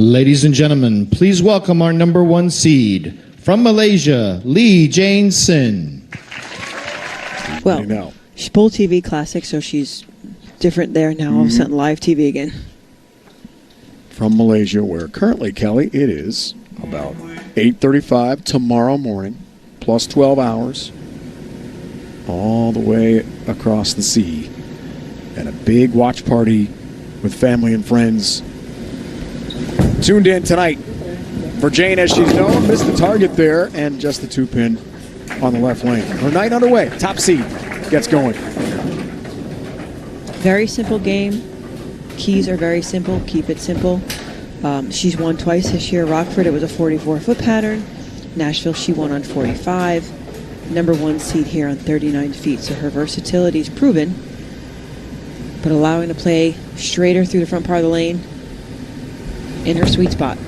Ladies and gentlemen, please welcome our number 1 seed from Malaysia, Lee Jane Sin. Well, she's Bowl TV Classic, so she's different there now. All of a sudden, live TV again. From Malaysia, where currently, Kelly, it is about 8:35 tomorrow morning, plus 12 hours, all the way across the sea. And a big watch party with family and friends tuned in tonight for Jane, as she's known. Missed the target there, and just the 2-pin on the left lane. Her night underway. Top seed gets going. Very simple game. Keys are very simple. Keep it simple. She's won twice this year. Rockford, it was a 44-foot pattern. Nashville, she won on 45. Number 1 seed here on 39 feet. So her versatility is proven, but allowing to play straighter through the front part of the lane in her sweet spot.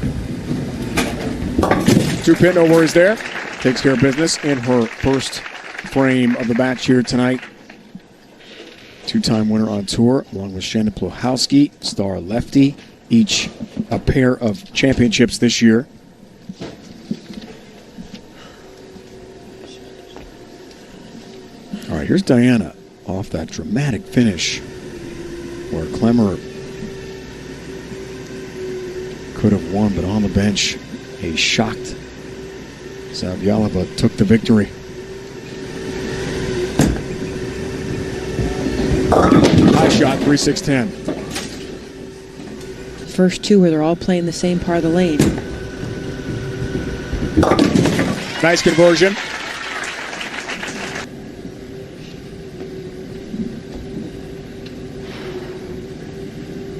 2-pin, no worries there. Takes care of business in her first frame of the match here tonight. 2-time winner on tour, along with Shannon Plohowski, star lefty, each a pair of championships this year. All right, here's Diana off that dramatic finish where Klemmer could have won, but on the bench, a shocked Zavjalova took the victory. High shot, 3-6-10. First two where they're all playing the same part of the lane. Nice conversion.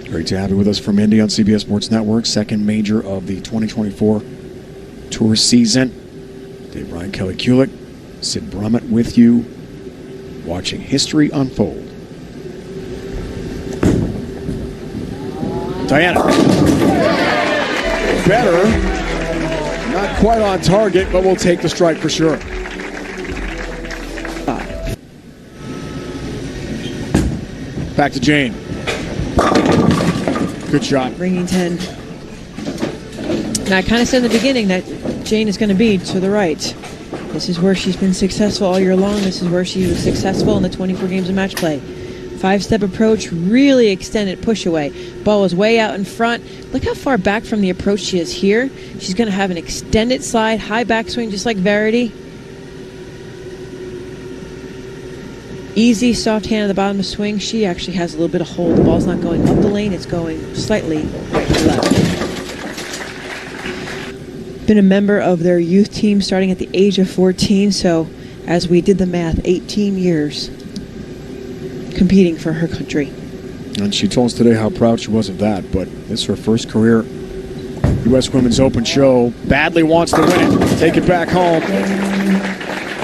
Great to have you with us from Indy on CBS Sports Network. Second major of the 2024 tour season. Dave Ryan, Kelly Kulick, Sid Brummett with you, watching history unfold. Diana. Better. Not quite on target, but we'll take the strike for sure. Back to Jane. Good shot. Ringing 10. Now, I kind of said in the beginning that Jane is going to be to the right. This is where she's been successful all year long. This is where she was successful in the 24 games of match play. 5-step approach, really extended push away. Ball was way out in front. Look how far back from the approach she is here. She's going to have an extended slide, high backswing, just like Verity. Easy, soft hand at the bottom of the swing. She actually has a little bit of hold. The ball's not going up the lane. It's going slightly right to left. Been a member of their youth team starting at the age of 14. So as we did the math, 18 years competing for her country. And she told us today how proud she was of that, but this is her first career U.S. Women's Open show. Badly wants to win it, take it back home.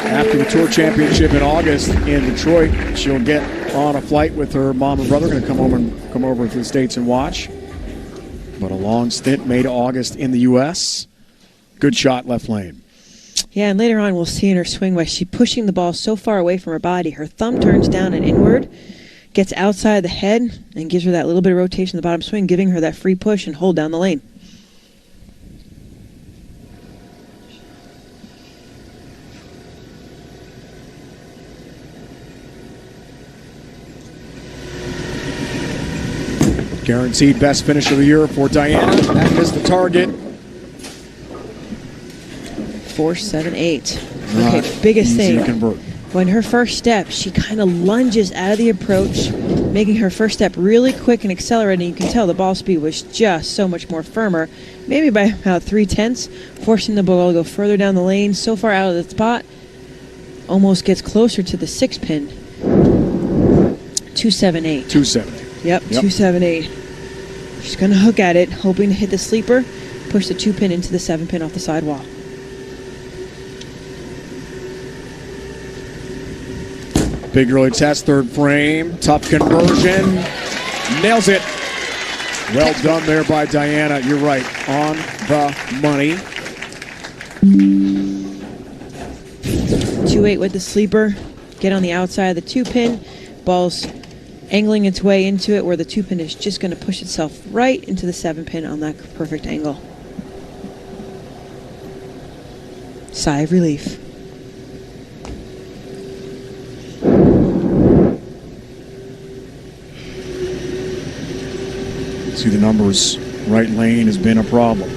After the Tour Championship in August in Detroit, she'll get on a flight with her mom and brother, going to come over to the States and watch. But a long stint, May to August in the U.S. Good shot, left lane. Yeah, and later on we'll see in her swing where she's pushing the ball so far away from her body. Her thumb turns down and inward, gets outside the head, and gives her that little bit of rotation in the bottom swing, giving her that free push and hold down the lane. Guaranteed best finish of the year for Diana. That is the target. 4-7-8. Okay, biggest thing. When her first step, she kind of lunges out of the approach, making her first step really quick and accelerating. You can tell the ball speed was just so much more firmer, maybe by about 3/10, forcing the ball to go further down the lane, so far out of the spot, almost gets closer to the 6-pin. 2-7-8. 2-7-8. Yep, 2-7-8. She's going to hook at it, hoping to hit the sleeper, push the 2-pin into the 7-pin off the sidewall. Big early test, third frame, tough conversion, nails it. Well done there by Diana. You're right, on the money. 2-8 with the sleeper, get on the outside of the 2-pin. Ball's angling its way into it where the 2-pin is just going to push itself right into the 7-pin on that perfect angle. Sigh of relief. See the numbers. Right lane has been a problem.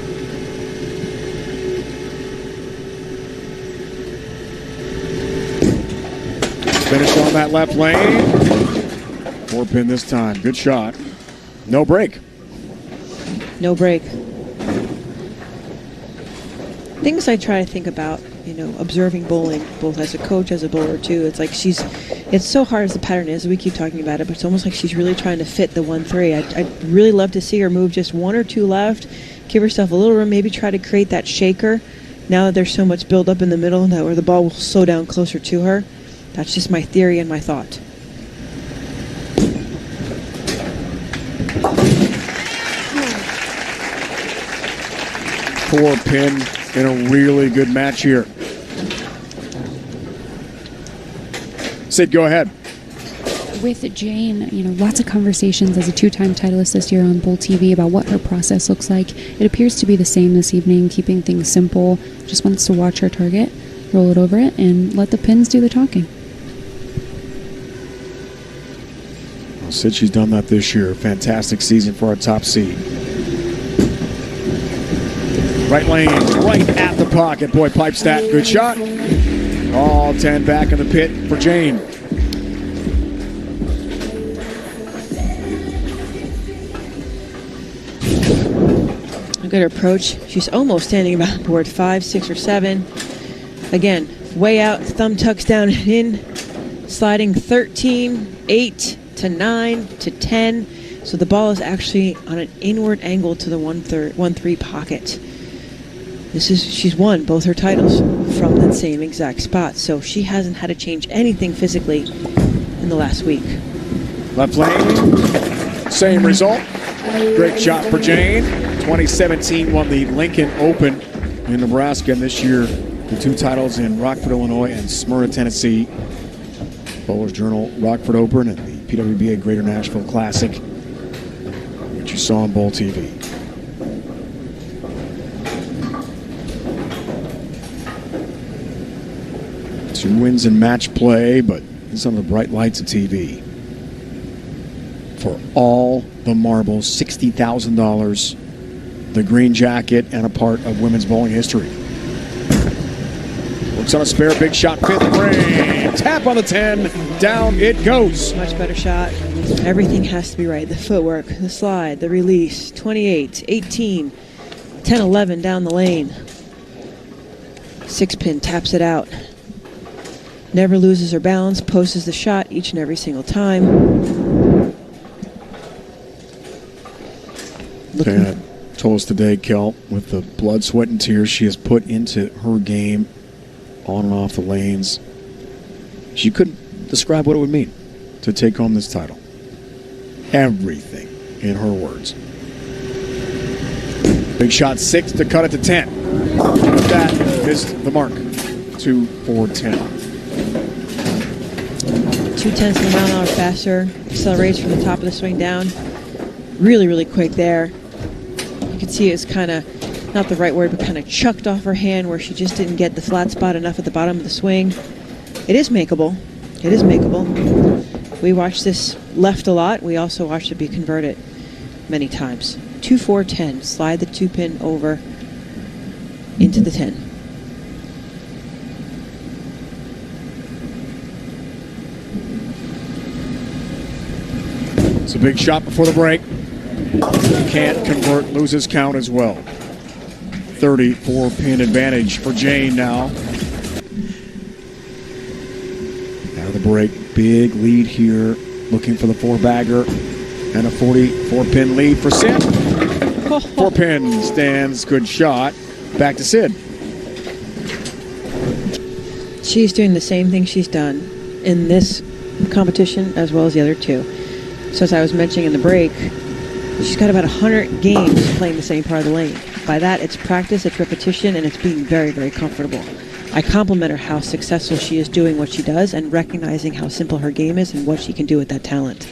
Finished on that left lane. 4-pin this time. Good shot. No break. No break. Things I try to think about, observing bowling, both as a coach, as a bowler too. It's like it's so hard as the pattern is, we keep talking about it, but it's almost like she's really trying to fit the 1-3. I'd really love to see her move just 1 or 2 left, give herself a little room, maybe try to create that shaker. Now that there's so much build up in the middle, that where the ball will slow down closer to her. That's just my theory and my thought. Four-pin in a really good match here. Sid, go ahead. With Jane, lots of conversations as a 2-time titleist this year on Bull TV about what her process looks like. It appears to be the same this evening, keeping things simple. Just wants to watch her target, roll it over it, and let the pins do the talking. Well, Sid, she's done that this year. Fantastic season for our top seed. Right lane, right at the pocket. Boy, pipes that. Good shot. All 10 back in the pit for Jane. A good approach. She's almost standing about board 5, 6, or 7. Again, way out, thumb tucks down and in. Sliding 13, 8 to 9 to 10. So the ball is actually on an inward angle to the 1-3 pocket. She's won both her titles from that same exact spot, so she hasn't had to change anything physically in the last week. Left lane, same result. Great shot for Jane. 2017 won the Lincoln Open in Nebraska, and this year the 2 titles in Rockford, Illinois and Smyrna, Tennessee. Bowler's Journal Rockford Open and the PWBA Greater Nashville Classic, which you saw on Bowl TV. Two wins in match play, but these are the bright lights of TV. For all the marbles, $60,000, the green jacket, and a part of women's bowling history. Looks on a spare, big shot, 5th frame. Tap on the 10, down it goes. Much better shot. Everything has to be right. The footwork, the slide, the release. 28, 18, 10, 11 down the lane. 6-pin taps it out. Never loses her balance, posts the shot each and every single time. Diana told us today, Kel, with the blood, sweat, and tears she has put into her game on and off the lanes. She couldn't describe what it would mean to take home this title. Everything, in her words. Big shot, 6 to cut it to 10. That is the mark. 2, 4, 10. 0.2 of a mile an hour faster. Accelerates from the top of the swing down. Really, really quick there. You can see it's kind of, not the right word, but kind of chucked off her hand where she just didn't get the flat spot enough at the bottom of the swing. It is makeable. It is makeable. We watched this left a lot. We also watched it be converted many times. 2, 4, 10. Slide the 2-pin over into the 10. It's a big shot before the break. Can't convert, loses count as well. 34-pin advantage for Jane now. Out of the break, big lead here. Looking for the 4-bagger and a 44-pin lead for Sid. 4-pin stands, good shot. Back to Sid. She's doing the same thing she's done in this competition as well as the other 2. So as I was mentioning in the break, she's got about 100 games playing the same part of the lane. By that, it's practice, it's repetition, and it's being very, very comfortable. I compliment her how successful she is doing what she does and recognizing how simple her game is and what she can do with that talent.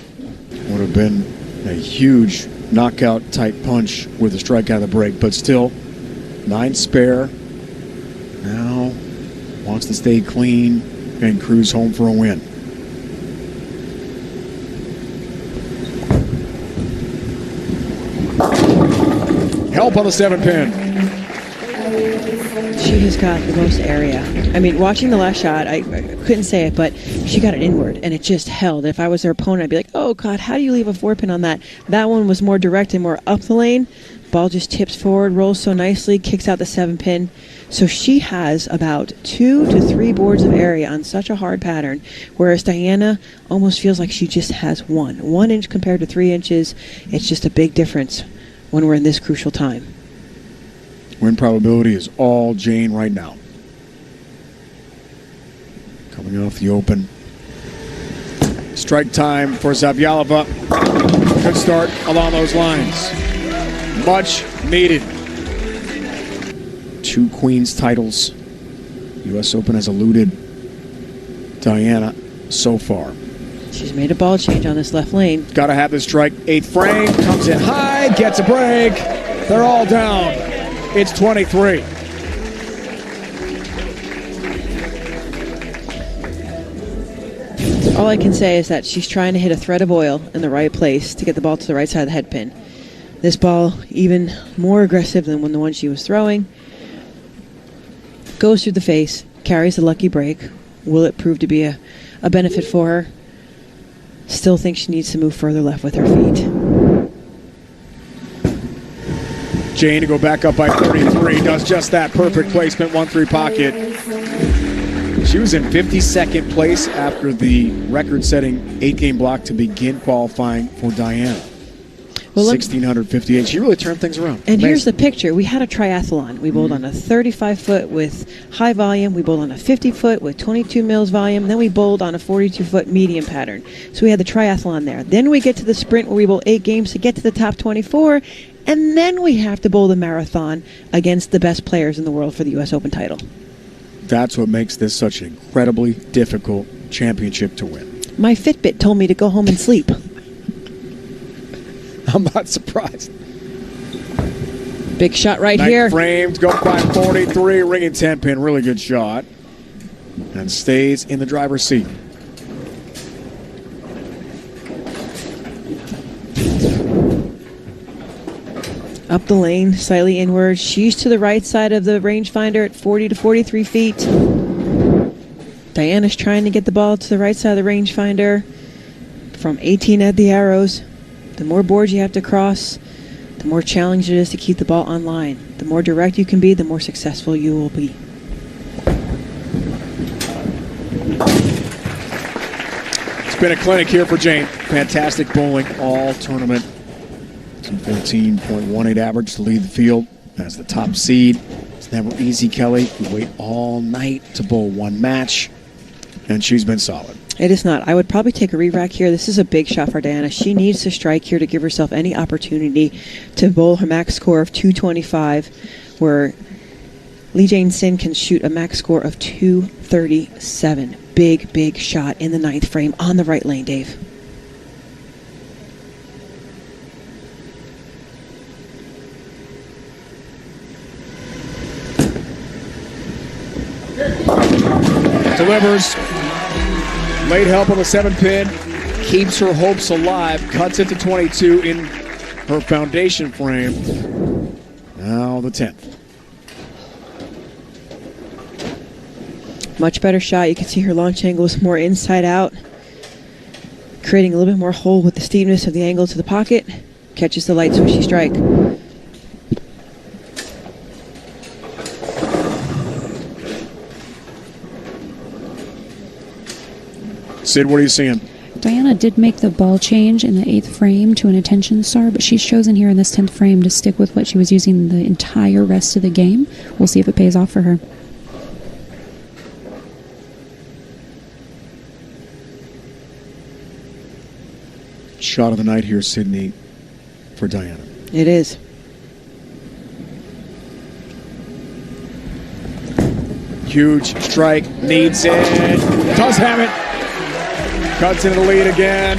Would have been a huge knockout type punch with a strike out of the break, but still 9 spare. Now wants to stay clean and cruise home for a win. Help on the 7-pin. She has got the most area. I mean, watching the last shot, I couldn't say it, but she got it inward, and it just held. If I was her opponent, I'd be like, oh, God, how do you leave a 4-pin on that? That one was more direct and more up the lane. Ball just tips forward, rolls so nicely, kicks out the 7-pin. So she has about 2 to 3 boards of area on such a hard pattern, whereas Diana almost feels like she just has 1. 1 inch compared to 3 inches. It's just a big difference when we're in this crucial time. Win probability is all Jane right now. Coming off the open. Strike time for Zavjalova. Good start along those lines. Much needed. 2 Queens titles. U.S. Open has eluded Diana so far. She's made a ball change on this left lane. Got to have this strike. 8th frame. Comes in high. Gets a break. They're all down. It's 23. All I can say is that she's trying to hit a thread of oil in the right place to get the ball to the right side of the head pin. This ball, even more aggressive than when the one she was throwing, goes through the face, carries a lucky break. Will it prove to be a benefit for her? Still think she needs to move further left with her feet. Jane to go back up by 33, does just that. Perfect placement, 1-3 pocket. She was in 52nd place after the record-setting 8-game block to begin qualifying for Diana. 1,658. She really turned things around. And here's the picture. We had a triathlon. We bowled on a 35-foot with high volume. We bowled on a 50-foot with 22 mils volume. And then we bowled on a 42-foot medium pattern. So we had the triathlon there. Then we get to the sprint where we bowl 8 games to get to the top 24. And then we have to bowl the marathon against the best players in the world for the U.S. Open title. That's what makes this such an incredibly difficult championship to win. My Fitbit told me to go home and sleep. I'm not surprised. Big shot right here. Framed, go by 43, ringing 10-pin. Really good shot. And stays in the driver's seat. Up the lane, slightly inward. She's to the right side of the rangefinder at 40 to 43 feet. Diana's trying to get the ball to the right side of the rangefinder. From 18 at the arrows. The more boards you have to cross, the more challenge it is to keep the ball on line. The more direct you can be, the more successful you will be. It's been a clinic here for Jane. Fantastic bowling all tournament. 214.18 average to lead the field as the top seed. It's never easy, Kelly. You wait all night to bowl one match, and she's been solid. It is not. I would probably take a re-rack here. This is a big shot for Diana. She needs to strike here to give herself any opportunity to bowl her max score of 225, where Lee Jane Sin can shoot a max score of 237. Big, big shot in the 9th frame on the right lane, Dave. Delivers. Late help on the 7-pin. Keeps her hopes alive. Cuts it to 22 in her foundation frame. Now the 10th. Much better shot. You can see her launch angle is more inside out, creating a little bit more hole with the steepness of the angle to the pocket. Catches the light swishy strike. Sid, what are you seeing? Diana did make the ball change in the 8th frame to an attention star, but she's chosen here in this 10th frame to stick with what she was using the entire rest of the game. We'll see if it pays off for her. Shot of the night here, Sydney, for Diana. It is. Huge strike, needs it, does have it. Cuts into the lead again.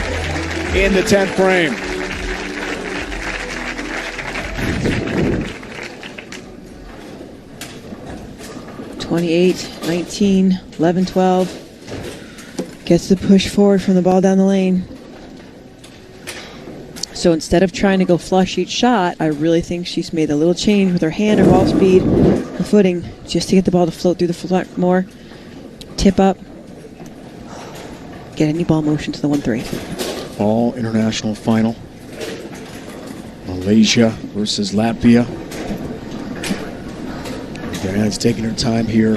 in the 10th frame. (28, 19, 11, 12). Gets the push forward from the ball down the lane. So instead of trying to go flush each shot, I really think she's made a little change with her hand, her ball speed, her footing, just to get the ball to float through the front more. Tip up. Get any ball motion to the 1-3. All international final. Malaysia versus Latvia. Diana's taking her time here.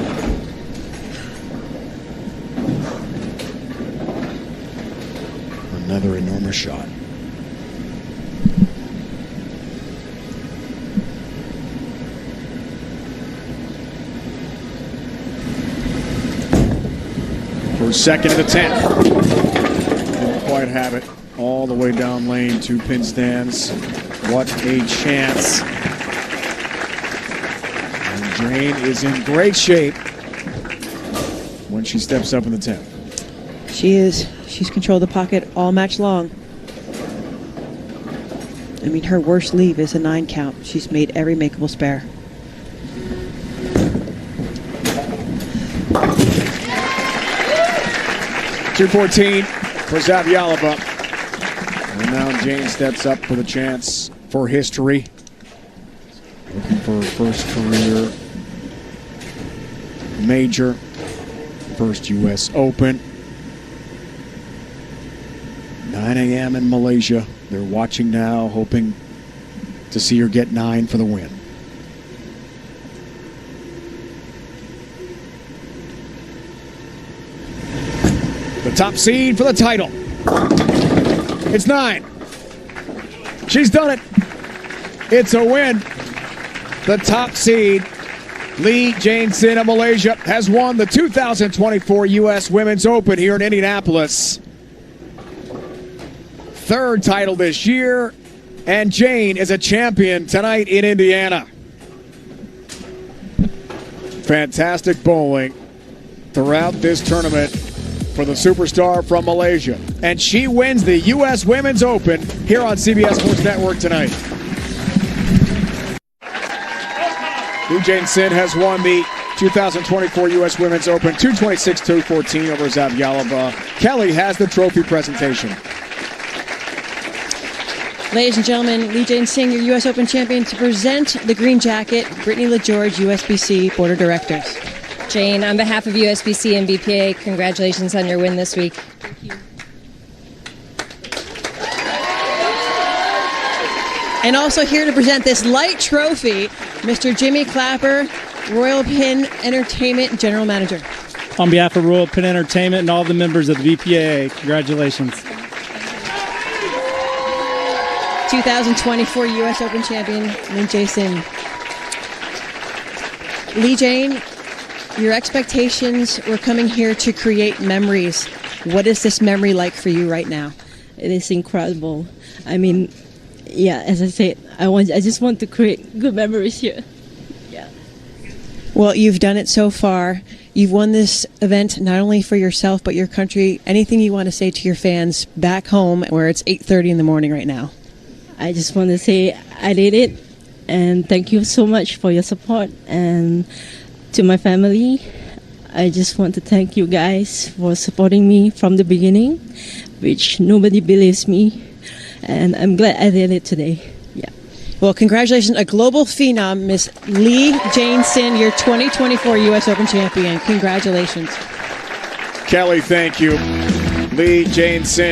Another enormous shot. First, second of the 10th. Didn't quite have it. All the way down lane to pin stands. What a chance. And Jane is in great shape when she steps up in the 10th. She is. She's controlled the pocket all match long. I mean, her worst leave is a 9 count. She's made every makeable spare. .214 for Zavjalova. And now Jane steps up for the chance for history. Looking for her first career major. First U.S. Open. 9 a.m. in Malaysia. They're watching now, hoping to see her get 9 for the win. The top seed for the title. It's 9. She's done it. It's a win. The top seed, Lee Jane Sin of Malaysia, has won the 2024 U.S. Women's Open here in Indianapolis. Third title this year, and Jane is a champion tonight in Indiana. Fantastic bowling throughout this tournament for the superstar from Malaysia. And she wins the U.S. Women's Open here on CBS Sports Network tonight. Lee Jane Sin has won the 2024 U.S. Women's Open 226-214 over Zavjalova. Kelly has the trophy presentation. Ladies and gentlemen, Lee Jane Sin, your U.S. Open champion, to present the green jacket, Brittany LaGeorge, USBC Board of Directors. Jane, on behalf of USBC and BPA, congratulations on your win this week. Thank you. And also here to present this light trophy, Mr. Jimmy Clapper, Royal Pin Entertainment General Manager. On behalf of Royal Pin Entertainment and all the members of the BPA, congratulations. 2024 U.S. Open champion, Lee Jane Sin. Lee Jane, your expectations were coming here to create memories. What is this memory like for you right now? It is incredible. I mean, yeah, as I said, I just want to create good memories here. Yeah. Well, you've done it so far. You've won this event not only for yourself but your country. Anything you want to say to your fans back home where it's 8:30 in the morning right now? I just want to say I did it, and thank you so much for your support. And to my family, I just want to thank you guys for supporting me from the beginning, which nobody believes me, and I'm glad I did it today. Yeah. Well, congratulations, a global phenom, Miss Lee Jane Sin, your 2024 U.S. Open champion. Congratulations. Kelly, thank you. Lee Jane Sin.